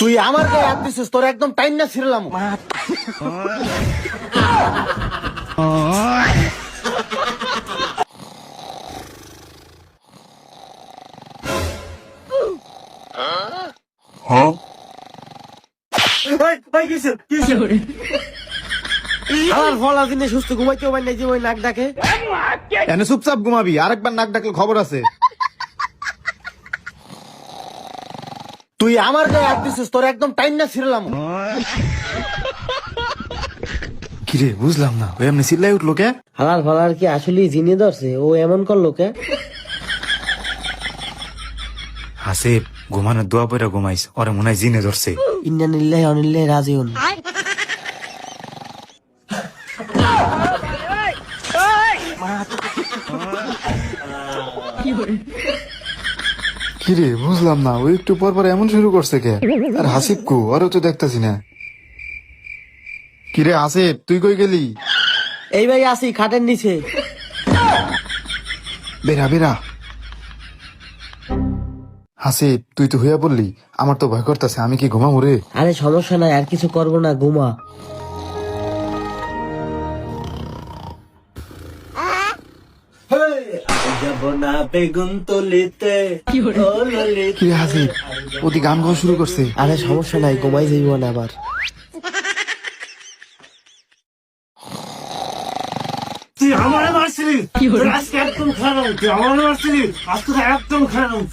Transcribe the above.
তুই আমার গায়ে হাত দিছিস, তোর একদম টাইম না ছিড়লাম। আমার ফলা দিনে সুস্থ ঘুমাইতেও পারি না যে ওই নাক ডাকে। এনে চুপচাপ ঘুমাবি, আরেকবার নাক ডাকলে খবর আছে। তুই আমার গায়ে হাত দিছিস, তোর একদম টাইম না ছিড়লাম। কিরে বুঝলাম না, ওই এমনি চিল্লাই উঠলো কে? হালার ফালার কি আসলে জিনে ধরছে? ও এমন করলো কে? হাসিব ঘুমানোর দোয়া পরে ঘুমাইস, ওরে মনে হয় জিনে ধরছে। ইন্না নিল্লাহি ওয়া ইন্না ইলাইহি রাজিউন। কিরে বুঝলাম না, ওই একটু পর পর এমন শুরু করছে কে? আর হাসিব কু, ওরে তো দেখতাছি না। কিরে হাসিব তুই কই গেলি? এই ভাই আসি খাটের নিচে। বেরা বেরা। হাসিব তুই তো হইয়া বললি, আমার তো ভয় করতেছে, আমি কি ঘুমাবো রে? আরে সমস্যা নাই, আর কিছু করবো না, ঘুমা। কিরে হাসিব ওদি গান গাওয়া শুরু করছে। আরে সমস্যা নাই, ঘুমাই যাইব না আবার। তুই আমারে মারছিলি, তোর আজকে একদম খারাপ। তুই আমারে মারছিলি, আজকে একদম খারাপ।